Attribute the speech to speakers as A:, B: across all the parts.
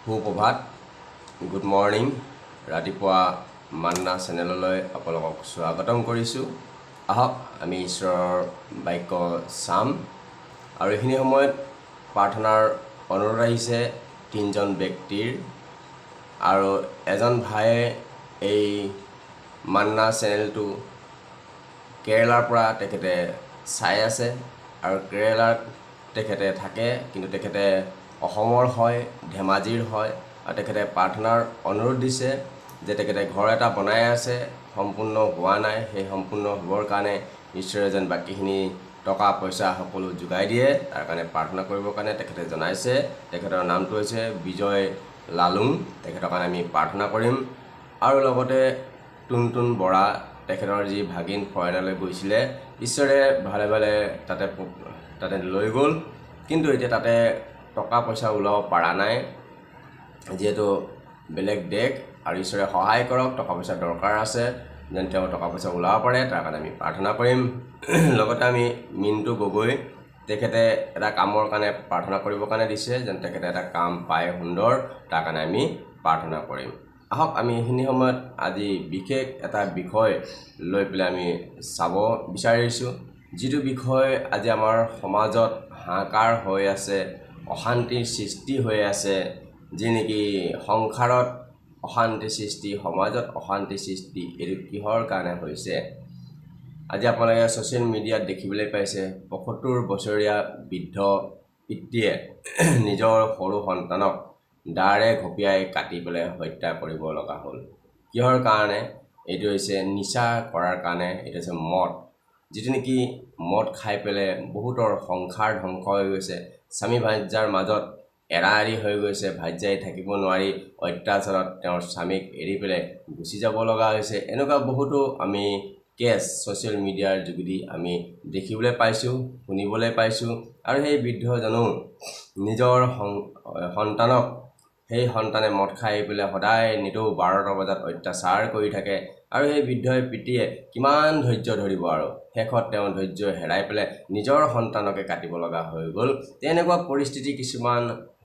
A: সুপ্ৰভাত good morning ৰাতিপুৱা মান্না চেনেললৈ আপোনালোকক স্বাগতম কৰিছোঁ। আহক আমি ঈশ্বৰৰ বাক্য চাম আৰু এইখিনি সময়ত প্ৰাৰ্থনাৰ অনুৰোধ আহিছে তিনিজন ব্যক্তিৰ আৰু এজন ভাইয়ে এই মান্না চেনেলটো কেৰেলাৰ পৰা তেখেতে চাই আছে আৰু কেৰেলাত তেখেতে থাকে, কিন্তু তেখেতে অসমৰ হয়, ধেমাজিৰ হয় আৰু তেখেতে প্ৰাৰ্থনাৰ অনুৰোধ দিছে যে তেখেতে ঘৰ এটা বনাই আছে, সম্পূৰ্ণ হোৱা নাই। সেই সম্পূৰ্ণ হ'বৰ কাৰণে ঈশ্বৰে যেন বাকীখিনি টকা পইচা সকলো যোগাই দিয়ে, তাৰ কাৰণে প্ৰাৰ্থনা কৰিবৰ কাৰণে তেখেতে জনাইছে। তেখেতৰ নামটো হৈছে বিজয় লালুং। তেখেতৰ কাৰণে আমি প্ৰাৰ্থনা কৰিম। আৰু লগতে টুনটুন বৰা, তেখেতৰ যি ভাগিন ফৰেইনলৈ গৈছিলে, ঈশ্বৰে ভালে ভালে তাতে লৈ গ'ল, কিন্তু এতিয়া তাতে টকা পইচা ওলাব পৰা নাই, যিহেতু বেলেগ দেশ। আৰু ঈশ্বৰে সহায় কৰক, টকা পইচা দৰকাৰ আছে যেন তেওঁ টকা পইচা ওলাব পাৰে, তাৰ কাৰণে আমি প্ৰাৰ্থনা কৰিম। লগতে আমি মিণ্টু গগৈ, তেখেতে এটা কামৰ কাৰণে প্ৰাৰ্থনা কৰিবৰ কাৰণে দিছে, যেন তেখেতে এটা কাম পায় সুন্দৰ, তাৰ কাৰণে আমি প্ৰাৰ্থনা কৰিম। আহক আমি এইখিনি সময়ত আজি বিশেষ এটা বিষয় লৈ পেলাই আমি চাব বিচাৰিছোঁ, যিটো বিষয় আজি আমাৰ সমাজত হাহাকাৰ হৈ আছে, অশান্তিৰ সৃষ্টি হৈ আছে, যি নেকি সংসাৰত অশান্তি সৃষ্টি, সমাজত অশান্তি সৃষ্টি। এইটো কিহৰ কাৰণে হৈছে? আজি আপোনালোকে ছ'চিয়েল মিডিয়াত দেখিবলৈ পাইছে ৭৫ বছৰীয়া বৃদ্ধ পিতৃয়ে নিজৰ সৰু সন্তানক দাৰে ঘপিয়াই কাটি পেলাই হত্যা কৰিব লগা হ'ল। কিহৰ কাৰণে? এইটো হৈছে নিচা কৰাৰ কাৰণে। এইটো হৈছে মদ, যিটো নেকি মদ খাই পেলাই বহুতৰ সংসাৰ ধ্বংস হৈ গৈছে। স্বামী ভাৰ্যাৰ মাজত এৰা এৰি হৈ গৈছে, ভাৰ্যাই থাকিব নোৱাৰি অত্যাচাৰত তেওঁৰ স্বামীক এৰি পেলাই গুচি যাব লগা হৈছে। এনেকুৱা বহুতো আমি কেছ ছ'চিয়েল মিডিয়াৰ যোগেদি আমি দেখিবলৈ পাইছোঁ, শুনিবলৈ পাইছোঁ। আৰু সেই বৃদ্ধজনো নিজৰ সন্তানক, সেই সন্তানে মদ খাই পেলাই সদায় নিতৌ ১২টা বজাত অত্যাচাৰ কৰি থাকে। আৰু সেই বৃদ্ধই পিতৃয়ে কিমান ধৈৰ্য ধৰিব, আৰু শেষত তেওঁ ধৈৰ্য হেৰাই পেলাই নিজৰ সন্তানকে কাটিব লগা হৈ গ'ল। তেনেকুৱা পৰিস্থিতি কিছুমান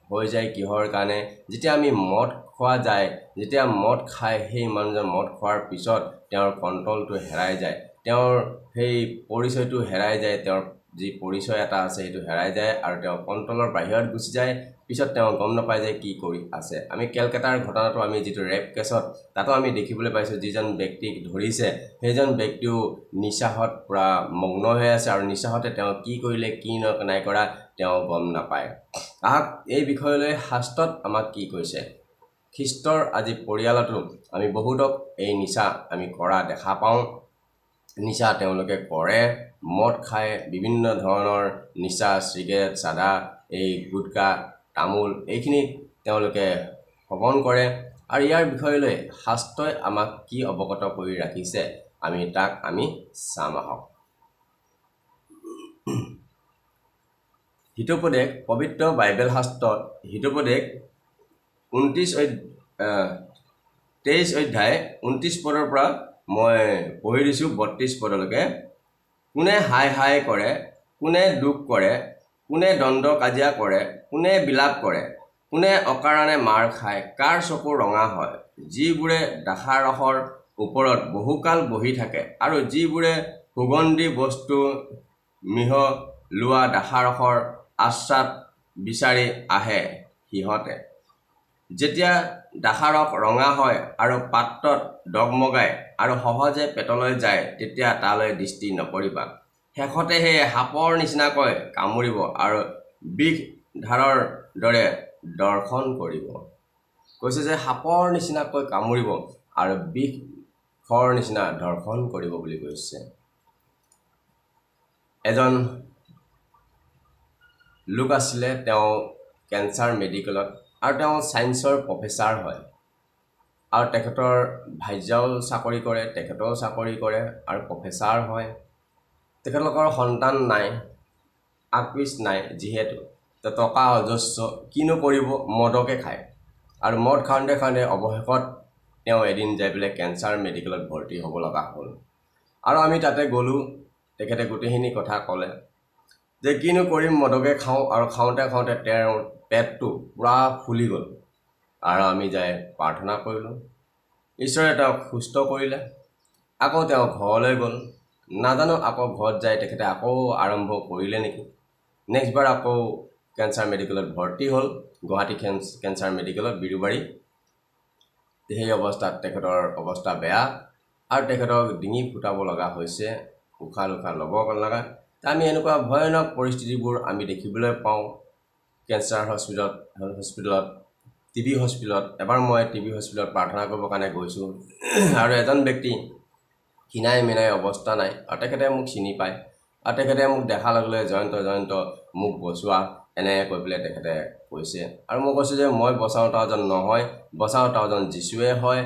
A: হৈ যায়। কিহৰ কাৰণে? যেতিয়া আমি মদ খোৱা যায়, যেতিয়া মদ খাই সেই মানুহজন মদ খোৱাৰ পিছত তেওঁৰ কণ্ট্ৰলটো হেৰাই যায়, তেওঁৰ সেই পৰিচয়টো হেৰাই যায়, তেওঁৰ যি পৰিচয় এটা আছে সেইটো হেৰাই যায় আৰু তেওঁ কণ্ট্ৰলৰ বাহিৰত গুচি যায়। পিছত তেওঁ গম নাপায় যে কি কৰি আছে। আমি কেলকাতাৰ ঘটনাটো, আমি যিটো ৰেপ কেছত, তাতো আমি দেখিবলৈ পাইছোঁ, যিজন ব্যক্তিক ধৰিছে সেইজন ব্যক্তিও নিচাহত পূৰা মগ্ন হৈ আছে, আৰু নিচাহতে তেওঁ কি কৰিলে কি নাই কৰা তেওঁ গম নাপায়। আহক এই বিষয়লৈ শাস্ত্ৰত আমাক কি কৈছে। খ্ৰীষ্টৰ আজি পৰিয়ালতো আমি বহুতক এই নিচা আমি কৰা দেখা পাওঁ। নিচা তেওঁলোকে কৰে, মদ খায়, বিভিন্ন ধৰণৰ নিচা, চিগাৰেট, চাদা, এই গুটকা, তামোল, এইখিনি তেওঁলোকে সেৱন কৰে। আৰু ইয়াৰ বিষয়লৈ শাস্ত্ৰই আমাক কি অৱগত কৰি ৰাখিছে, আমি তাক চাম। আহক হিতোপদেশ, পবিত্ৰ বাইবেল শাস্ত্ৰত হিতোপদেশ 23 অধ্যায় 29 পদৰ পৰা মই পঢ়ি দিছোঁ 32 পদলৈকে। কোনে হাই হাই কৰে, কোনে দুখ কৰে, কোনে দণ্ড কাজিয়া কৰে, কোনে বিলাপ কৰে, কোনে অকাৰণে মাৰ খায়, কাৰ চকু ৰঙা হয়, যিবোৰে দ্ৰাক্ষাৰসৰ ওপৰত বহুকাল বহি থাকে আৰু যিবোৰে সুগন্ধি বস্তু মিহলোৱা দ্ৰাক্ষাৰসৰ আস্বাদ বিচাৰি আহে। সিহঁতে যেতিয়া দ্ৰাক্ষাৰস ৰঙা হয় আৰু পাত্ৰত ডগমগায় আৰু সহজে পেটলৈ যায়, তেতিয়া তালৈ দৃষ্টি নকৰিবা। শেষতে সেই সাপৰ নিচিনাকৈ কামুৰিব আৰু বিষ ধাৰৰ দৰে দৰ্শন কৰিব। কৈছে যে সাপৰ নিচিনাকৈ কামুৰিব আৰু বিষৰ নিচিনা দৰ্শন কৰিব বুলি কৈছে। এজন লোক আছিলে, তেওঁ কেঞ্চাৰ মেডিকেলত, আৰু তেওঁ ছায়েন্সৰ প্ৰফেচাৰ হয়, আৰু তেখেতৰ ভাৰ্যাও চাকৰি কৰে, তেখেতেও চাকৰি কৰে আৰু প্ৰফেচাৰ হয়। তেখেতলোকৰ সন্তান নাই, আগপিচ নাই, যিহেতু টকা অজস্ৰ, কিনো কৰিব, মদকে খায়। আৰু মদ খাওঁতে খাওঁতে অৱশেষত তেওঁ এদিন যাই পেলাই কেঞ্চাৰ মেডিকেলত ভৰ্তি হ'ব লগা হ'ল। আৰু আমি তাতে গ'লোঁ, তেখেতে গোটেইখিনি কথা ক'লে যে কিনো কৰিম, মদকে খাওঁ। আৰু খাওঁতে খাওঁতে তেওঁৰ পেটটো পূৰা ফুলি গ'ল আৰু আমি যাই প্ৰাৰ্থনা কৰিলোঁ। ঈশ্বৰে তেওঁক সুস্থ কৰিলে। আকৌ তেওঁ ঘৰলৈ গ'ল। নাজানো আকৌ ঘৰত যাই তেখেতে আকৌ আৰম্ভ কৰিলে নেকি। নেক্সটবাৰ আকৌ কেঞ্চাৰ মেডিকেলত ভৰ্তি হ'ল, গুৱাহাটী কেঞ্চাৰ মেডিকেলত বিৰুবাৰী। সেই অৱস্থাত তেখেতৰ অৱস্থা বেয়া আৰু তেখেতক ডিঙি ফুটাব লগা হৈছে, উশাহ ল'ব লগা। আমি এনেকুৱা ভয়ানক পৰিস্থিতিবোৰ আমি দেখিবলৈ পাওঁ কেঞ্চাৰ হস্পিটেলত, টিবি হস্পিটেলত। এবাৰ মই টিবি হস্পিটেলত প্ৰাৰ্থনা কৰিবৰ কাৰণে গৈছোঁ আৰু এজন ব্যক্তি ক্ষীণাই মিনাই অৱস্থা নাই আৰু তেখেতে মোক চিনি পায় আৰু তেখেতে মোক দেখাৰ লগে লগে জয়ন্ত মোক বচোৱা এনে কৈ পেলাই তেখেতে কৈছে। আৰু মই কৈছোঁ যে মই বচাওঁ তাজন নহয়, বচাওঁ তাজন যীশুৱে হয়।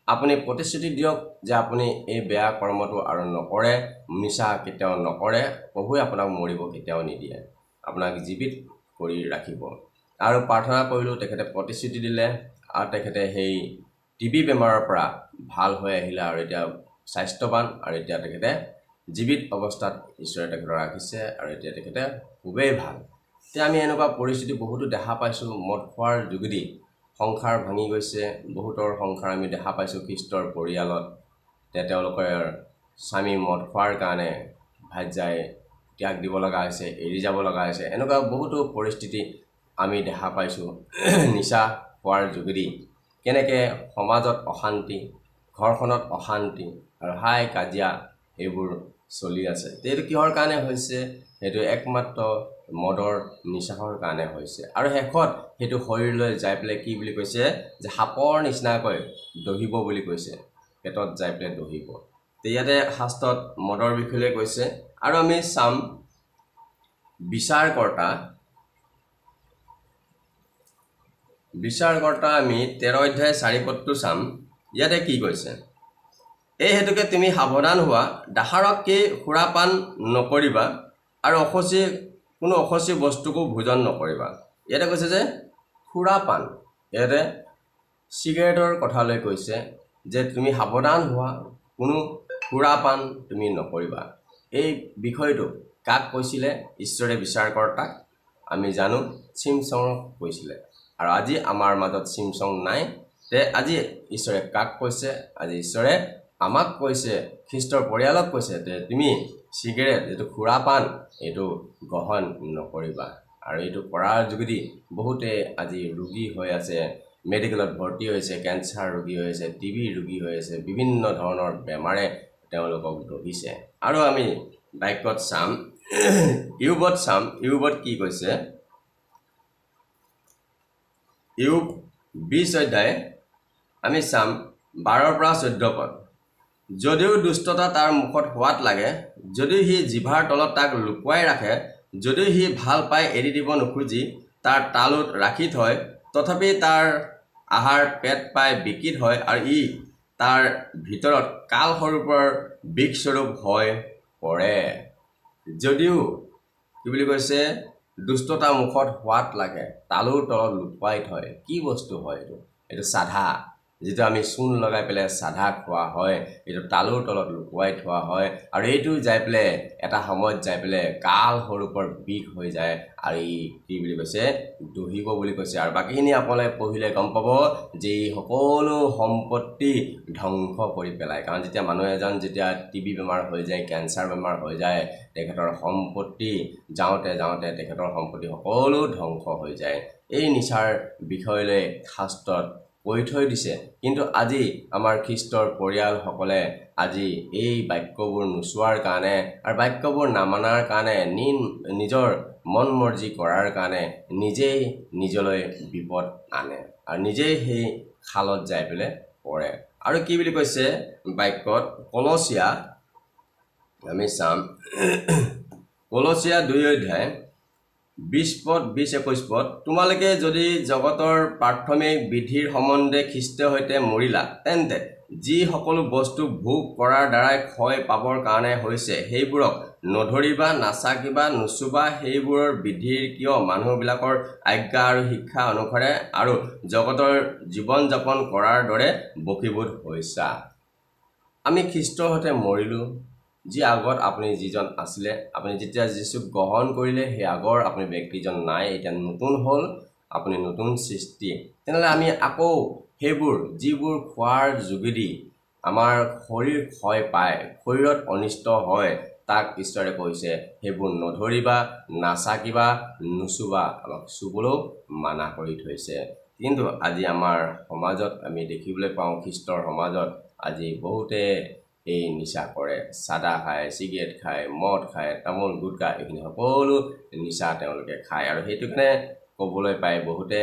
A: আপুনি প্ৰতিশ্ৰুতি দিয়ক যে আপুনি এই বেয়া কৰ্মটো আৰু নকৰে, নিচা কেতিয়াও নকৰে। প্ৰভুৱে আপোনাক মৰিব কেতিয়াও নিদিয়ে, আপোনাক জীৱিত কৰি ৰাখিব। আৰু প্ৰাৰ্থনা কৰিলোঁ, তেখেতে প্ৰতিশ্ৰুতি দিলে আৰু তেখেতে সেই টিবি বেমাৰৰ পৰা ভাল হৈ আহিলে আৰু এতিয়া স্বাস্থ্যৱান আৰু এতিয়া তেখেতে জীৱিত অৱস্থাত ঈশ্বৰে তেখেতক ৰাখিছে আৰু এতিয়া তেখেতে খুবেই ভাল। এতিয়া আমি এনেকুৱা পৰিস্থিতি বহুতো দেখা পাইছোঁ। মদ খোৱাৰ যোগেদি সংসাৰ ভাঙি গৈছে, বহুতৰ সংসাৰ আমি দেখা পাইছোঁ খ্ৰীষ্টৰ পৰিয়ালত। তেওঁলোকৰ স্বামী মদ খোৱাৰ কাৰণে ভাৰ্যাই ত্যাগ দিব লগা হৈছে, এৰি যাব লগা হৈছে। এনেকুৱা বহুতো পৰিস্থিতি আমি দেখা পাইছোঁ। নিচা খোৱাৰ যোগেদি কেনেকৈ সমাজত অশান্তি, ঘৰখনত অশান্তি আৰু হাই কাজিয়া এইবোৰ চলি আছে। এইটো কিহৰ কাৰণে হৈছে? সেইটো একমাত্ৰ মদৰ নিচাহৰ কাৰণে হৈছে। আৰু শেষত সেইটো শৰীৰলৈ যাই পেলাই কি বুলি কৈছে যে সাপৰ নিচিনাকৈ দহিব বুলি কৈছে, পেটত যাই পেলাই দহিব। ইয়াতে শাস্ত্ৰত মদৰ বিষয়ে কৈছে। আৰু আমি চাম বিচাৰকৰ্তা আমি 13 অধ্যায় 4 পদটো চাম। ইয়াতে কি কৈছে? এই হেতুকে তুমি সাৱধান হোৱা, দাসাৰককে সুৰাপান নকৰিবা আৰু কোনো অসচি বস্তুকো ভোজন নকৰিবা। ইয়াতে কৈছে যে সুৰাপান, ইয়াতে চিগাৰেটৰ কথালৈ কৈছে যে তুমি সাৱধান হোৱা, কোনো সুৰাপান তুমি নকৰিবা। এই বিষয়টো কাক কৈছিলে? ঈশ্বৰে বিচাৰকৰ্তাক। আমি জানো চিমছনক কৈছিলে। আৰু আজি আমাৰ মাজত চিমছন নাই। আজি ঈশ্বৰে কাক কৈছে? আজি ঈশ্বৰে আমাক কৈছে, খ্ৰীষ্টৰ পৰিয়ালক কৈছে যে তুমি চিগাৰেট, যিটো সুৰাপান, এইটো গ্ৰহণ নকৰিবা। আৰু এইটো কৰাৰ যোগেদি বহুতে আজি ৰোগী হৈ আছে, মেডিকেলত ভৰ্তি হৈছে, কেঞ্চাৰ ৰোগী হৈ আছে, টিবি ৰোগী হৈ আছে, বিভিন্ন ধৰণৰ বেমাৰে তেওঁলোকক দহিছে। আৰু আমি বাক্যত চাম, ইয়ুবত কি কৈছে? ইয়ুব 20 অধ্যায় আমি চাম 12 পৰা 14 পদ। যদিও দুষ্টতা তাৰ মুখত সোৱাদ লাগে, যদিও সি জিভাৰ তলত তাক লুকুৱাই ৰাখে, যদিও সি ভাল পাই এৰি দিব নোখোজি তাৰ তালুত ৰাখি থয়, তথাপি তাৰ আহাৰ পেট পাই বিকিত হয় আৰু ই তাৰ ভিতৰত কালস্বৰূপৰ বিষস্বৰূপ হৈ পৰে। যদিও কি বুলি কৈছে? দুষ্টতা মুখত সোৱাদ লাগে, তালুৰ তলত লুকুৱাই থয়। কি বস্তু হয় এইটো? এইটো চাধা, যিটো আমি চূণ লগাই পেলাই চাধা খোৱা হয়, এইটো তালুৰ তলত লুকুৱাই থোৱা হয়। আৰু এইটো যাই পেলাই এটা সময়ত যাই পেলাই কালস্বৰূপৰ বিষ হৈ যায় আৰু ই কি বুলি কৈছে? দহিব বুলি কৈছে। আৰু বাকীখিনি আপোনালোকে পঢ়িলে গম পাব যে সকলো সম্পত্তি ধ্বংস কৰি পেলায়। কাৰণ যেতিয়া মানুহ এজন যেতিয়া টিবি বেমাৰ হৈ যায়, কেঞ্চাৰ বেমাৰ হৈ যায়, তেখেতৰ সম্পত্তি যাওঁতে তেখেতৰ সম্পত্তি সকলো ধ্বংস হৈ যায়। এই নিচাৰ বিষয়লৈ শাস্ত্ৰত কৈ থৈ দিছে। কিন্তু আজি আমাৰ খ্ৰীষ্টৰ পৰিয়ালসকলে আজি এই বাক্যবোৰ নোচোৱাৰ কাৰণে আৰু বাক্যবোৰ নামানাৰ কাৰণে, নিজৰ মন মৰ্জি কৰাৰ কাৰণে নিজেই নিজলৈ বিপদ আনে আৰু নিজেই সেই খালত যাই পেলাই পৰে। আৰু কি বুলি কৈছে বাক্যত? কলচীয়া আমি চাম, কলচীয়া 2 অধ্যায় 20 পদ 20-21 পদ। তোমালোকে যদি জগতৰ প্ৰাথমিক বিধিৰ সম্বন্ধে খ্ৰীষ্টৰ সৈতে মৰিলা, তেন্তে যি সকলো বস্তু ভোগ কৰাৰ দ্বাৰাই ক্ষয় পাবৰ কাৰণে হৈছে, সেইবোৰক নধৰিবা, নাচাকিবা, নুচুবা। সেইবোৰৰ বিধিৰ কিয় মানুহবিলাকৰ আজ্ঞা আৰু শিক্ষা অনুসাৰে আৰু জগতৰ জীৱন যাপন কৰাৰ দৰে বশীভূত হৈছা। আমি খ্ৰীষ্টৰ সৈতে মৰিলোঁ। যি আগত আপুনি যিজন আছিলে, আপুনি যেতিয়া যীশুক গ্ৰহণ কৰিলে, সেই আগৰ আপুনি ব্যক্তিজন নাই, এতিয়া নতুন হ'ল। আপুনি নতুন সৃষ্টি তেনেহ'লে আমি আকৌ সেইবোৰ যিবোৰ খোৱাৰ যোগেদি আমাৰ শৰীৰ ক্ষয় পায় শৰীৰত অনিষ্ট হয় তাক ঈশ্বৰে কৈছে সেইবোৰ নধৰিবা নাচাকিবা নুচুবা আমাক চুবলৈও মানা কৰি থৈছে কিন্তু আজি আমাৰ সমাজত আমি দেখিবলৈ পাওঁ খ্ৰীষ্টৰ সমাজত আজি বহুতে এই নিচা কৰে সাদা খায় সিগাৰেট খায় মদ খায় তামোল গুটকা এইখিনি সকলো নিচা তেওঁলোকে খায় আৰু সেইটো কাৰণে ক'বলৈ পায় বহুতে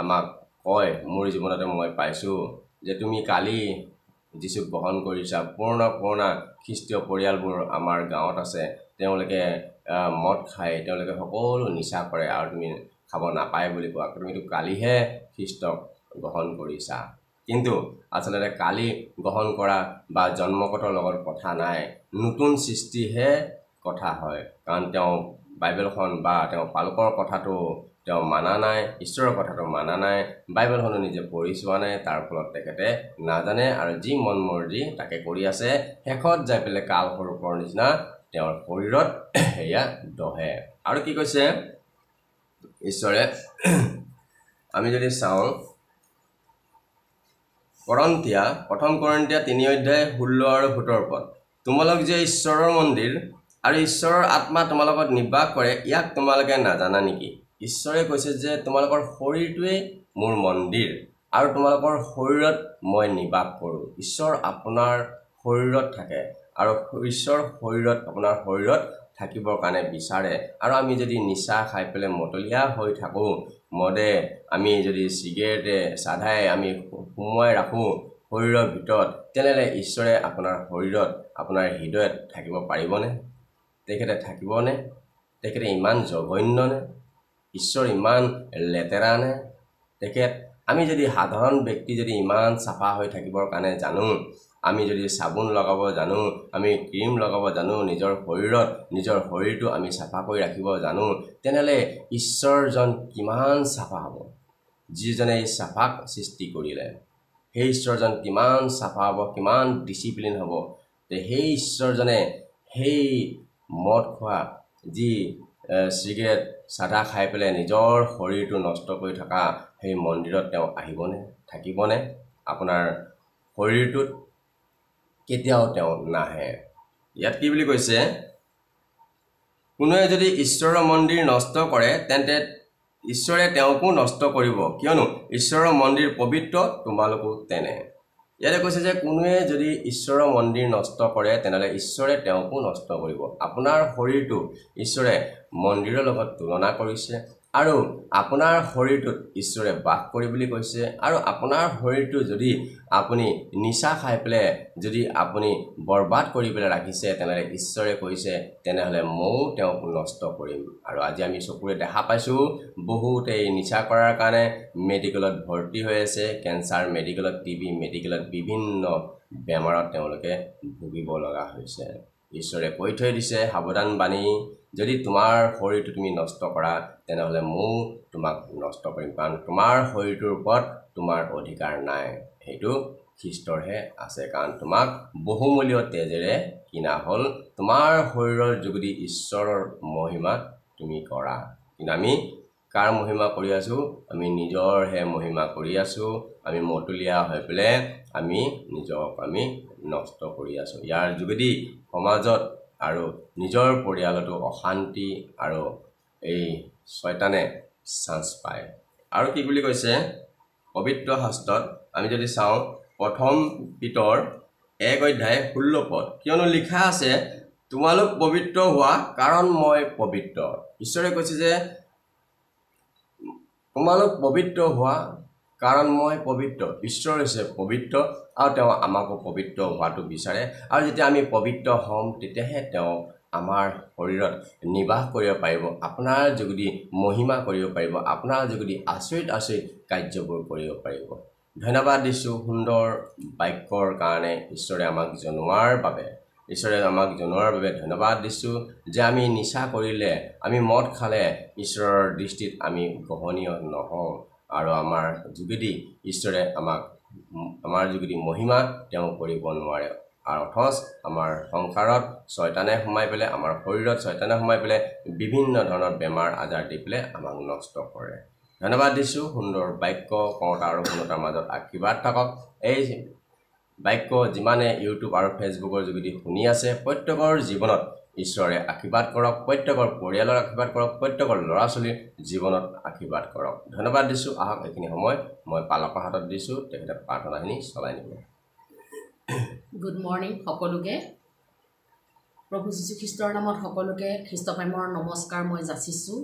A: আমাক কয় মোৰ জীৱনতে মই পাইছোঁ যে তুমি কালি যিছুক গ্ৰহণ কৰিছা পুৰণা খ্ৰীষ্টীয় পৰিয়ালবোৰ আমাৰ গাঁৱত আছে তেওঁলোকে মদ খায় তেওঁলোকে সকলো নিচা কৰে আৰু তুমি খাব নাপায় বুলি কোৱা তুমিতো কালিহে খ্ৰীষ্টক গ্ৰহণ কৰিছা কিন্তু আচলতে কালি গ্ৰহণ কৰা বা জন্মগতৰ লগত কথা নাই নতুন সৃষ্টিহে কথা হয় কাৰণ তেওঁ বাইবেলখন বা তেওঁ পালকৰ কথাটো তেওঁ মানা নাই ঈশ্বৰৰ কথাটো মানা নাই বাইবেলখনো নিজে পঢ়ি চোৱা নাই তাৰ ফলত তেখেতে নাজানে আৰু যি মন মৰ্জি তাকে কৰি আছে শেষত যাই পেলাই কাল সৰূপৰ নিচিনা তেওঁৰ শৰীৰত এয়া দহে আৰু কি কৈছে ঈশ্বৰে আমি যদি চাওঁ প্ৰথম কৰিন্থিয়া 3 অধ্যায় 16 আৰু 17 পদ তোমালোক যে ঈশ্বৰৰ মন্দিৰ আৰু ঈশ্বৰৰ আত্মা তোমালোকত নিবাস কৰে ইয়াক তোমালোকে নাজানা নেকি ঈশ্বৰে কৈছে যে তোমালোকৰ শৰীৰটোৱে মোৰ মন্দিৰ আৰু তোমালোকৰ শৰীৰত মই নিবাস কৰোঁ ঈশ্বৰ আপোনাৰ শৰীৰত থাকে আৰু ঈশ্বৰ শৰীৰত আপোনাৰ শৰীৰত থাকিবৰ কাৰণে বিচাৰে আৰু আমি যদি নিচা খাই পেলে মতলীয়া হৈ থাকো মদে আমি যদি সিগাৰেটে সাধাই আমি সুমুৱাই ৰাখো শৰীৰৰ ভিতৰত তেনেলে ঈশ্বৰে আপোনাৰ শৰীৰত আপোনাৰ হৃদয়ত থাকিব পাৰিবনে তেখেতে থাকিবনে তেখেতে ইমান জঘন্যনে ঈশ্বৰ ইমান লেতেৰানে তেখেত আমি যদি সাধাৰণ ব্যক্তি যদি ইমান সাফা হৈ থাকিবৰ কাৰণে জানো আমি যদি সাবুন লগাব জানো আমি ক্ৰীম লগাব জানো নিজৰ শৰীৰটো আমি সাফা কৰি ৰাখিব জানো তেনেলে ঈশ্বৰজন কিমান সাফা হ'ব যিজনে এই সাফাক সৃষ্টি কৰিলে সেই ঈশ্বৰজন কিমান সাফা হ'ব কিমান ডিসিপ্লিন হ'ব তে সেই ঈশ্বৰজনে সেই মদ খোৱা যি সিগাৰেট সাদা খাই পেলে নিজৰ শৰীৰটো নষ্ট কৰি থকা সেই মন্দিৰত তেওঁ আহিবনে থাকিবনে আপোনাৰ শৰীৰটোত কেতিয়াও তেওঁ নাহে ইয়াত কি বুলি কৈছে কোনোৱে যদি ঈশ্বৰৰ মন্দিৰ নষ্ট কৰে তেন্তে ঈশ্বৰে তেওঁকো নষ্ট কৰিব কিয়নো ঈশ্বৰৰ মন্দিৰ পবিত্ৰ তোমালোকো তেনে ইয়াতে কৈছে যে কোনোৱে যদি ঈশ্বৰৰ মন্দিৰ নষ্ট কৰে তেনেহলে ঈশ্বৰে তেওঁকো নষ্ট কৰিব আপোনাৰ শৰীৰটো ঈশ্বৰে মন্দিৰৰ লগত তুলনা কৰিছে আৰু আপোনাৰ শৰীৰটোত ঈশ্বৰে বাস কৰি বুলি কৈছে আৰু আপোনাৰ শৰীৰটো যদি আপুনি নিচা খাই পেলে যদি আপুনি বৰবাদ কৰি পেলে ৰাখিছে তেনেহলে ঈশ্বৰে কৈছে তেনেহলে মও তেওঁক নষ্ট কৰিম আৰু আজি আমি চকুৰে দেখা পাইছো বহুতে নিচা কৰাৰ কাৰণে মেডিকেলত ভৰ্তি হৈ আছে কেন্সাৰ মেডিকেলত টিবি মেডিকেলত বিভিন্ন বেমাৰত তেওঁলোকে ভুগিব লগা হৈছে ঈশ্বৰে কৈ থৈ দিছে সাৱধান বাণী যদি তোমাৰ শৰীৰটো তুমি নষ্ট কৰা তেনেহলে মও তোমাক নষ্ট কৰিম কাৰণ তোমাৰ শৰীৰটোৰ ওপৰত তোমাৰ অধিকাৰ নাই হেতু খ্ৰীষ্টৰহে আছে কাৰণ তোমাক বহুমূল্য তেজেৰে কিনা হল তোমাৰ শৰীৰৰ যোগেদি ঈশ্বৰৰ মহিমা তুমি কৰা কিন্তু আমি কাৰ মহিমা কৰি আছো আমি নিজৰহে মহিমা কৰি আছো আমি মতলীয়া হৈ পেলে আমি নিজক আমি নষ্ট কৰি আছো ইয়াৰ যোগেদি সমাজত আৰু নিজৰ পৰিয়ালতো অশান্তি আৰু এই শয়তানে চান্স পায় আৰু কি বুলি কৈছে পবিত্ৰ শাস্ত্ৰত আমি যদি চাওঁ প্ৰথম পিতৰ 1 অধ্যায় 16 পদ কিয়নো লিখা আছে তোমালোক পবিত্ৰ হোৱা কাৰণ মই পবিত্ৰ ঈশ্বৰে কৈছে যে তোমালোক পবিত্ৰ হোৱা কাৰণ মই পবিত্ৰ ঈশ্বৰ হৈছে পবিত্ৰ আৰু তেওঁ আমাকো পবিত্ৰ হোৱাটো বিচাৰে আৰু যেতিয়া আমি পবিত্ৰ হ'ম তেতিয়াহে তেওঁ আমাৰ শৰীৰত নিবাস কৰিব পাৰিব আপোনাৰ যোগেদি মহিমা কৰিব পাৰিব আপোনাৰ যোগেদি আচৰিত কাৰ্যবোৰ কৰিব পাৰিব ধন্যবাদ দিছো সুন্দৰ বাক্যৰ কাৰণে ঈশ্বৰে আমাক জনোৱাৰ বাবে ধন্যবাদ দিছো যে আমি নিচা কৰিলে আমি মদ খালে ঈশ্বৰৰ দৃষ্টিত আমি গ্ৰহণীয় নহওঁ আৰু আমাৰ যোগেদি ঈশ্বৰে আমাৰ যোগেদি মহিমা তেওঁ কৰিব নোৱাৰে আৰু অথচ আমাৰ সংসাৰত শয়তানে সোমাই পেলে আমাৰ শৰীৰত শয়তানে সোমাই পেলে বিভিন্ন ধৰণৰ বেমাৰ আজাৰ দি পেলে আমাক নষ্ট কৰে ধন্যবাদ দিছোঁ সুন্দৰ বাক্য কওঁতা আৰু শুনোতাৰ মাজত আশীৰ্বাদ থাকক এই বাক্য যিমানে ইউটিউব আৰু ফেচবুকৰ যোগেদি শুনি আছে প্ৰত্যেকৰ জীৱনত ঈশ্বৰে আশীৰ্বাদ কৰক প্ৰত্যেকৰ পৰিয়ালৰ আশীৰ্বাদ কৰক প্ৰত্যেকৰ ল'ৰা ছোৱালীৰ জীৱনত আশীৰ্বাদ কৰক ধন্যবাদ দিছোঁ আহক এইখিনি সময় মই পালকৰ হাতত দিছোঁ তেখেতে প্ৰাৰ্থনাখিনি চলাই নিব
B: গুড মৰ্নিং সকলোকে প্ৰভু যীশু খ্ৰীষ্টৰ নামত সকলোকে খ্ৰীষ্টপ্ৰেমৰ নমস্কাৰ মই যাচিছোঁ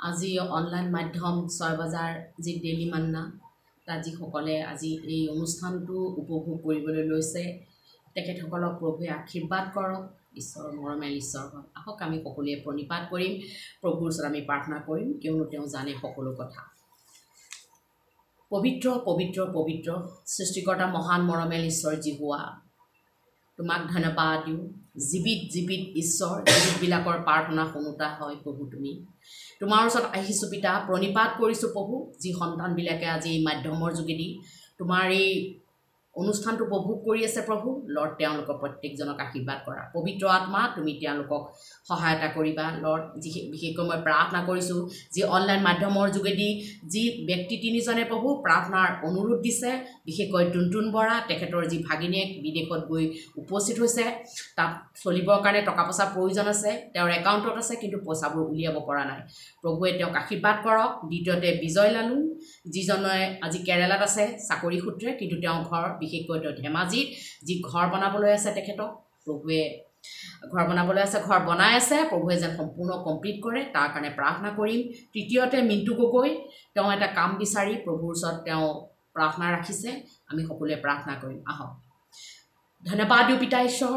B: আজি অনলাইন মাধ্যম 6 বজাৰ যি ডেইলি মান্না তাত যিসকলে আজি এই অনুষ্ঠানটো উপভোগ কৰিবলৈ লৈছে তেখেতসকলক প্ৰভুৱে আশীৰ্বাদ কৰক ঈশ্বৰৰ মৰমেল ঈশ্বৰ হয় আহক আমি সকলোৱে প্ৰণিপাত কৰিম প্ৰভুৰ ওচৰত আমি প্ৰাৰ্থনা কৰিম কিয়নো তেওঁ জানে সকলো কথা পবিত্ৰ পবিত্ৰ পবিত্ৰ সৃষ্টিকৰ্তা মহান মৰমেল ঈশ্বৰ জিহুৱা তোমাক ধন্যবাদ দিওঁ জীৱিত ঈশ্বৰ জীৱিতবিলাকৰ প্ৰাৰ্থনা শুনোতা হয় প্ৰভু তুমি তোমাৰ ওচৰত আহিছোঁ পিতা প্ৰণিপাত কৰিছোঁ প্ৰভু যি সন্তানবিলাকে আজি এই মাধ্যমৰ যোগেদি তোমাৰ এই অনুষ্ঠানটো উপভোগ কৰি আছে প্ৰভু লৰ্ড তেওঁলোকৰ প্ৰত্যেকজনক আশীৰ্বাদ কৰা পবিত্ৰ আত্মা তুমি তেওঁলোকক সহায়তা কৰিবা লৰ্ড বিশেষকৈ মই প্ৰাৰ্থনা কৰিছোঁ যি অনলাইন মাধ্যমৰ যোগেদি যি ব্যক্তি তিনিজনে প্ৰভু প্ৰাৰ্থনাৰ অনুৰোধ দিছে বিশেষকৈ টুনটুন বৰা তেখেতৰ যি ভাগিনীয়েক বিদেশত গৈ উপস্থিত হৈছে তাত চলিবৰ কাৰণে টকা পইচা প্ৰয়োজন আছে তেওঁৰ একাউণ্টত আছে কিন্তু পইচাবোৰ উলিয়াব পৰা নাই প্ৰভুৱে তেওঁক আশীৰ্বাদ কৰক দ্বিতীয়তে বিজয় লালু যিজনে আজি কেৰালাত আছে চাকৰি সূত্ৰে কিন্তু তেওঁ ঘৰ বিশেষকৈ ধেমাজিত যি ঘৰ বনাবলৈ আছে তেখেতক প্ৰভুৱে ঘৰ বনাবলৈ আছে ঘৰ বনাই আছে প্ৰভুৱে যেন সম্পূৰ্ণ কমপ্লিট কৰে তাৰ কাৰণে প্ৰাৰ্থনা কৰিম তৃতীয়তে মিণ্টু গগৈ তেওঁ এটা কাম বিচাৰি প্ৰভুৰ ওচৰত তেওঁ প্ৰাৰ্থনা ৰাখিছে আমি সকলোৱে প্ৰাৰ্থনা কৰিম আহক ধন্যবাদ দিওঁ পিতা ঈশ্বৰ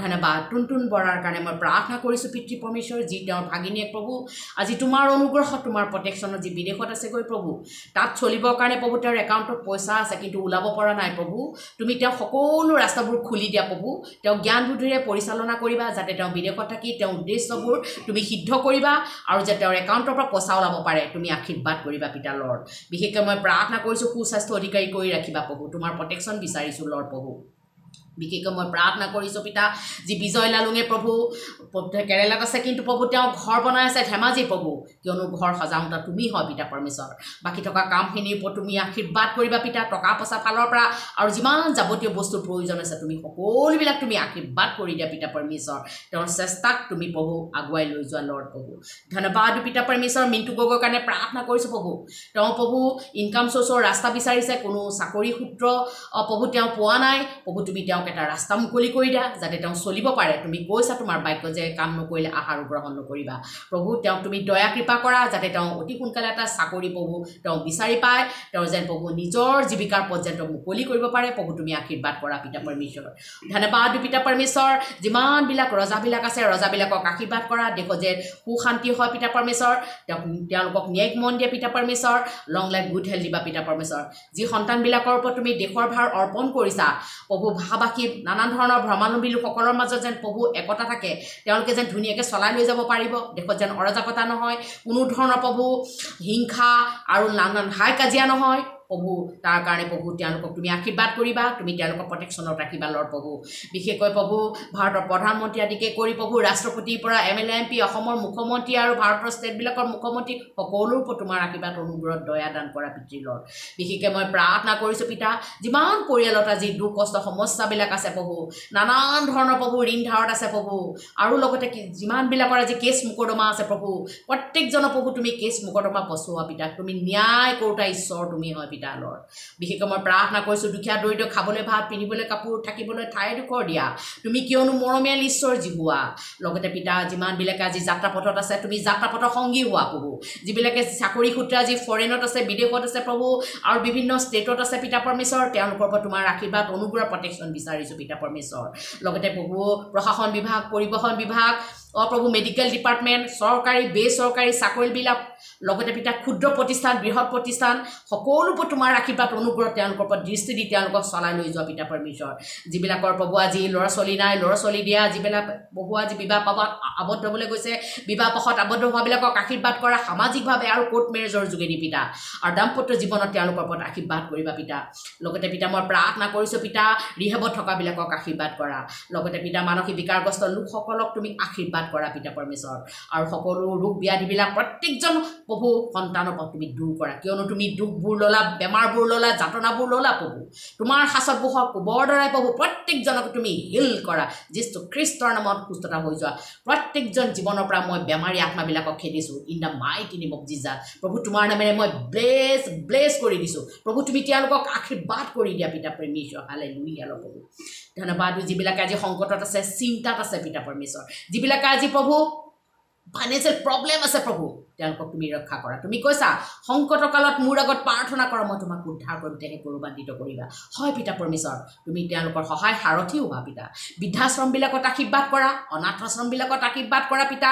B: ধন্যবাদ টুনটুন বৰাৰ কাৰণে মই প্ৰাৰ্থনা কৰিছোঁ পিতৃ পৰমেশ্বৰ যি তেওঁৰ ভাগিনীয়েক প্ৰভু আজি তোমাৰ অনুগ্ৰহত তোমাৰ প্ৰটেকশ্যনত যি বিদেশত আছেগৈ প্ৰভু তাত চলিবৰ কাৰণে প্ৰভু তেওঁৰ একাউণ্টত পইচা আছে কিন্তু ওলাব পৰা নাই প্ৰভু তুমি তেওঁ সকলো ৰাস্তাবোৰ খুলি দিয়া প্ৰভু তেওঁ জ্ঞান বুদ্ধিৰে পৰিচালনা কৰিবা যাতে তেওঁ বিদেশত থাকি তেওঁ উদ্দেশ্যবোৰ তুমি সিদ্ধ কৰিবা আৰু যে তেওঁৰ একাউণ্টৰ পৰা পইচা ওলাব পাৰে তুমি আশীৰ্বাদ কৰিবা পিতা লৰ্ড বিশেষকৈ মই প্ৰাৰ্থনা কৰিছোঁ সুস্বাস্থ্য অধিকাৰী কৰি ৰাখিবা প্ৰভু তোমাৰ প্ৰটেকশ্যন বিচাৰিছোঁ লৰ্ড প্ৰভু বিশেষকৈ মই প্ৰাৰ্থনা কৰিছোঁ পিতা যি বিজয় লালুঙে প্ৰভু কেৰেলাত আছে কিন্তু প্ৰভু তেওঁ ঘৰ বনাই আছে ধেমাজি প্ৰভু কিয়নো ঘৰ সজাওঁতা তুমি হয় পিতা পৰমেশ্বৰ বাকী থকা কামখিনিৰ ওপৰত তুমি আশীৰ্বাদ কৰিবা পিতা টকা পইচা ফালৰ পৰা আৰু যিমান যাৱতীয় বস্তুৰ প্ৰয়োজন আছে তুমি সকলোবিলাক তুমি আশীৰ্বাদ কৰি দিয়া পিতা পৰমেশ্বৰ তেওঁৰ চেষ্টাক তুমি প্ৰভু আগুৱাই লৈ যোৱা লৰ্ড প্ৰভু ধন্যবাদ পিতা পৰমেশ্বৰ মিণ্টু গগৈৰ কাৰণে প্ৰাৰ্থনা কৰিছোঁ প্ৰভু তেওঁ প্ৰভু ইনকাম চ'ৰ্চৰ ৰাস্তা বিচাৰিছে কোনো চাকৰি সূত্ৰ প্ৰভু তেওঁ পোৱা নাই প্ৰভু তুমি তেওঁক এটা ৰাস্তা মুকলি কৰি দিয়া যাতে তেওঁ চলিব পাৰে তুমি কৈছা তোমাৰ বাক্য যে কাম নকৰিলে আহাৰ গ্ৰহণ নকৰিবা প্ৰভু তেওঁক তুমি দয়া কৃপা কৰা যাতে তেওঁ অতি সোনকালে এটা চাকৰি প্ৰভু তেওঁ বিচাৰি পায় তেওঁ যেন প্ৰভু নিজৰ জীৱিকাৰ পৰ্যন্ত মুকলি কৰিব পাৰে প্ৰভু তুমি আশীৰ্বাদ কৰা পিতা পৰমেশ্বৰ ধন্যবাদ পিতা পৰমেশ্বৰ যিমানবিলাক ৰজাবিলাক আছে ৰজাবিলাকক আশীৰ্বাদ কৰা দেশত যে সুশান্তি হয় পিতা পৰমেশ্বৰ তেওঁলোকক ন্যায়িক মন দিয়ে পিতা পৰমেশ্বৰ লং লাইফ গুড হেল্থ দিবা পিতা পৰমেশ্বৰ যি সন্তানবিলাকৰ ওপৰত তুমি দেশৰ ভাৰ অৰ্পণ কৰিছা প্ৰভু ভাষাভাষী নানান ধৰণৰ ভ্ৰমালম্বী লোকসকলৰ মাজত যেন প্ৰভু একতা থাকে তেওঁলোকে যেন ধুনীয়াকৈ চলাই লৈ যাব পাৰিব দেশত যেন অৰাজকতা নহয় কোনো ধৰণৰ প্ৰভু হিংসা আৰু নানান হাই কাজিয়া নহয় প্ৰভু তাৰ কাৰণে প্ৰভু তেওঁলোকক তুমি আশীৰ্বাদ কৰিবা তুমি তেওঁলোকক প্ৰটেকশ্যনত ৰাখিবা লৰ্ড প্ৰভু বিশেষকৈ প্ৰভু ভাৰতৰ প্ৰধানমন্ত্ৰী আদিকে কৰি প্ৰভু ৰাষ্ট্ৰপতিৰ পৰা MLA MP অসমৰ মুখ্যমন্ত্ৰী আৰু ভাৰতৰ ষ্টেটবিলাকৰ মুখ্যমন্ত্ৰী সকলোৰ ওপৰত তোমাৰ আশীৰ্বাদ অনুগ্ৰহ দয়া দান কৰা পিতৃ লৰ্ড বিশেষকৈ মই প্ৰাৰ্থনা কৰিছোঁ পিতা যিমান পৰিয়ালত আজি দুখ কষ্ট সমস্যাবিলাক আছে প্ৰভু নানান ধৰণৰ প্ৰভু ঋণ ধাৰত আছে প্ৰভু আৰু লগতে যিমানবিলাকৰ আজি কেছ মোকৰ্দমা আছে প্ৰভু প্ৰত্যেকজনৰ প্ৰভু তুমি কেছ মোকৰ্দমা বচোৱা পিতা তুমি ন্যায় কৰোতা ঈশ্বৰ তুমি হয় পিতা লৰ্ড বিশেষকৈ মই প্ৰাৰ্থনা কৰিছোঁ দুখীয়া দৰিদ্ৰ খাবলৈ ভাত পিন্ধিবলৈ কাপোৰ থাকিবলৈ ঠাইডোখৰ দিয়া তুমি কিয়নো মৰমীয়াল ঈশ্বৰ জিহুৱা লগতে পিতা যিমানবিলাকে আজি যাত্ৰাপথত আছে তুমি যাত্ৰাপথৰ সংগী হোৱা প্ৰভু যিবিলাকে চাকৰি সূত্ৰে আজি ফৰেইনত আছে বিদেশত আছে প্ৰভু আৰু বিভিন্ন ষ্টেটত আছে পিতা পৰমেশ্বৰ তেওঁলোকৰ ওপৰত তোমাৰ আশীৰ্বাদ অনুগ্ৰহ প্ৰটেকশ্যন বিচাৰিছোঁ পিতা পৰমেশ্বৰ লগতে প্ৰভু প্ৰশাসন বিভাগ পৰিবহণ বিভাগ প্ৰভু মেডিকেল ডিপাৰ্টমেণ্ট চৰকাৰী বেচৰকাৰী চাকৰিবিলাক লগতে পিতা ক্ষুদ্ৰ প্ৰতিষ্ঠান বৃহৎ প্ৰতিষ্ঠান সকলো ওপৰত তোমাৰ আশীৰ্বাদ অনুগ্ৰহ তেওঁলোকৰ ওপৰত দৃষ্টি দি তেওঁলোকক চলাই লৈ যোৱা পিতা পৰমেশ্বৰ যিবিলাকৰ প্ৰভু আজি ল'ৰা ছোৱালী নাই ল'ৰা ছোৱালী দিয়া যিবিলাক প্ৰভু আজি বিবাহ পাবত আবদ্ধ হ'বলৈ গৈছে বিবাহ পাশত আবদ্ধ হোৱাবিলাকক আশীৰ্বাদ কৰা সামাজিকভাৱে আৰু কোৰ্ট মেৰেজৰ যোগেদি পিতা আৰু দাম্পত্য জীৱনত তেওঁলোকৰ ওপৰত আশীৰ্বাদ কৰিবা পিতা লগতে পিতা মই প্ৰাৰ্থনা কৰিছোঁ পিতা ৰিহেবত থকাবিলাকক আশীৰ্বাদ কৰা লগতে পিতা মানসিক বিকাৰগ্ৰস্ত লোকসকলক তুমি আশীৰ্বাদ আশীৰ্বাদ কৰা পিতা পৰমেশ্বৰ আৰু সকলো ৰোগ ব্যাধিবিলাক প্ৰত্যেকজন প্ৰভু সন্তানৰ পৰা তুমি দূৰ কৰা কিয়নো তুমি দুখবোৰ ল'লা বেমাৰবোৰ ল'লা যাতনাবোৰ ল'লা প্ৰভু তোমাৰ হাছত বহক কোবৰ দ্বাৰাই প্ৰভু প্ৰত্যেকজনক তুমি হিল কৰা যিটো খ্ৰীষ্টৰ নামত সুস্থতা হৈ যোৱা প্ৰত্যেকজন জীৱনৰ পৰা মই বেমাৰী আত্মাবিলাকক খেদিছোঁ in the mighty name of Jesus প্ৰভু তোমাৰ নামেৰে মই ব্লেছ কৰি দিছোঁ প্ৰভু তুমি তেওঁলোকক আশীৰ্বাদ কৰি দিয়া পিতা পৰমেশ্বৰ হালেলুয়া প্ৰভু ধন্যবাদ যিবিলাকে আজি সংকটত আছে চিন্তাত আছে পিতা পৰমেশ্বৰ যিবিলাকে আজি প্ৰভু ফাইনেন্সিয়েল প্ৰব্লেম আছে প্ৰভু তেওঁলোকক তুমি ৰক্ষা কৰা তুমি কৈছা সংকটৰ কালত মোৰ আগত প্ৰাৰ্থনা কৰা মই তোমাক উদ্ধাৰ কৰিম তেহে গৌৰৱান্বিত কৰিবা হয় পিতা পৰমেশ্বৰ তুমি তেওঁলোকৰ সহায় সাৰথি হোৱা পিতা বৃদ্ধাশ্ৰমবিলাকত আশীৰ্বাদ কৰা অনাথ আশ্ৰমবিলাকত আশীৰ্বাদ কৰা পিতা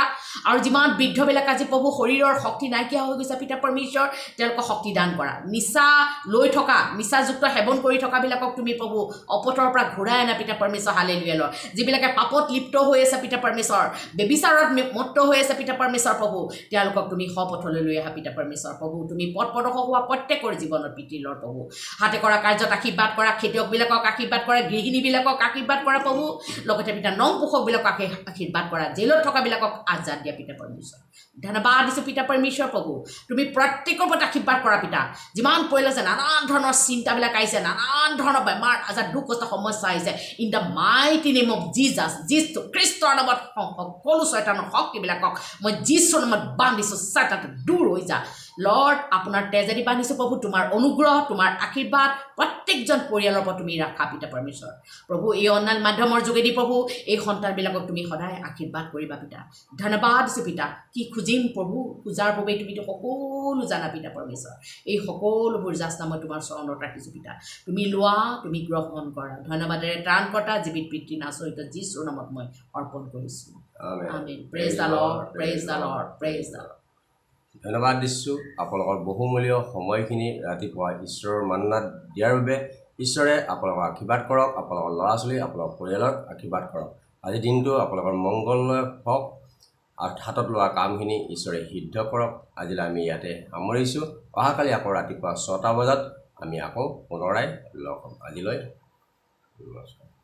B: আৰু যিমান বৃদ্ধবিলাক আজি প্ৰভু শৰীৰৰ শক্তি নাইকিয়া হৈ গৈছে পিতা পৰমেশ্বৰ তেওঁলোকক শক্তি দান কৰা নিচা লৈ থকা নিচাযুক্ত সেৱন কৰি থকাবিলাকক তুমি প্ৰভু অপতৰ পৰা ঘূৰাই আনা পিতা পৰমেশ্বৰ হালেলুয়া যিবিলাকে পাপত লিপ্ত হৈ আছে পিতা পৰমেশ্বৰ বেবিচাৰত মত্ত হৈ আছে পিতা পৰমেশ্বৰ প্ৰভু তেওঁলোকক তুমি সপথলৈ লৈ আহা পিতা পৰমেশ্বৰ প্ৰভু তুমি পথ প্ৰদৰ্শক হোৱা প্ৰত্যেকৰ জীৱনৰ পিতৃলৰ প্ৰভু হাতে কৰা কাৰ্যত আশীৰ্বাদ কৰা খেতিয়কবিলাকক আশীৰ্বাদ কৰা গৃহিণীবিলাকক আশীৰ্বাদ কৰা প্ৰভু লগতে পিতা নং পোষকবিলাকক আশীৰ্বাদ কৰা জেলত থকাবিলাকক আজাদ দিয়া পিতা পৰমেশ্বৰ ধন্যবাদ দিছোঁ পিতা পৰমেশ্বৰ প্ৰভু তুমি প্ৰত্যেকৰ ওপৰত আশীৰ্বাদ কৰা পিতা যিমান পৰিলে যে নানান ধৰণৰ চিন্তাবিলাক আহিছে নানান ধৰণৰ বেমাৰ আজাৰ দুখ কষ্ট সমস্যা আহিছে in the mighty name of Jesus যিছু খ্ৰীষ্টৰ নামত সকলো শয়তানৰ শক্তিবিলাকক মই যীশুৰ নামত বান্ধিছোঁ শয়তান দূৰ হৈ যা লৰ্ড আপোনাৰ তেজেদি বান্ধিছোঁ প্ৰভু তোমাৰ অনুগ্ৰহ তোমাৰ আশীৰ্বাদ প্ৰত্যেকজন পৰিয়ালৰ পৰা তুমি ৰাখা পিতা পৰমেশ্বৰ প্ৰভু এই অনলাইন মাধ্যমৰ যোগেদি প্ৰভু এই সন্তানবিলাকক তুমি সদায় আশীৰ্বাদ কৰিবা পিতা ধন্যবাদ দিছোঁ পিতা কি খুজিম প্ৰভু পূজাৰ বাবে তুমিতো সকলো জানা পিতা পৰমেশ্বৰ এই সকলোবোৰ যাচনা মই তোমাৰ চৰণত ৰাখিছোঁ পিতা তুমি লোৱা তুমি গ্ৰহণ কৰা ধন্যবাদেৰে ত্ৰাণকৰ্তা জীৱিত পিতৃ নাচৰিত যীশুৰ নামত মই অৰ্পণ কৰিছোঁ amen praise the lord praise the lord praise the lord
A: ধন্যবাদ দিছোঁ আপোনালোকৰ বহুমূলীয় সময়খিনি ৰাতিপুৱা ঈশ্বৰৰ মান্নাত দিয়াৰ বাবে ঈশ্বৰে আপোনালোকক আশীৰ্বাদ কৰক আপোনালোকৰ ল'ৰা ছোৱালী আপোনালোকৰ পৰিয়ালক আশীৰ্বাদ কৰক আজিৰ দিনটো আপোনালোকৰ মংগলময় হওক আৰু হাতত লোৱা কামখিনি ঈশ্বৰে সিদ্ধ কৰক আজিলৈ আমি ইয়াতে সামৰিছোঁ অহাকালি আকৌ ৰাতিপুৱা 6টা বজাত আমি আকৌ পুনৰাই লগ হ'ম আজিলৈ নমস্কাৰ।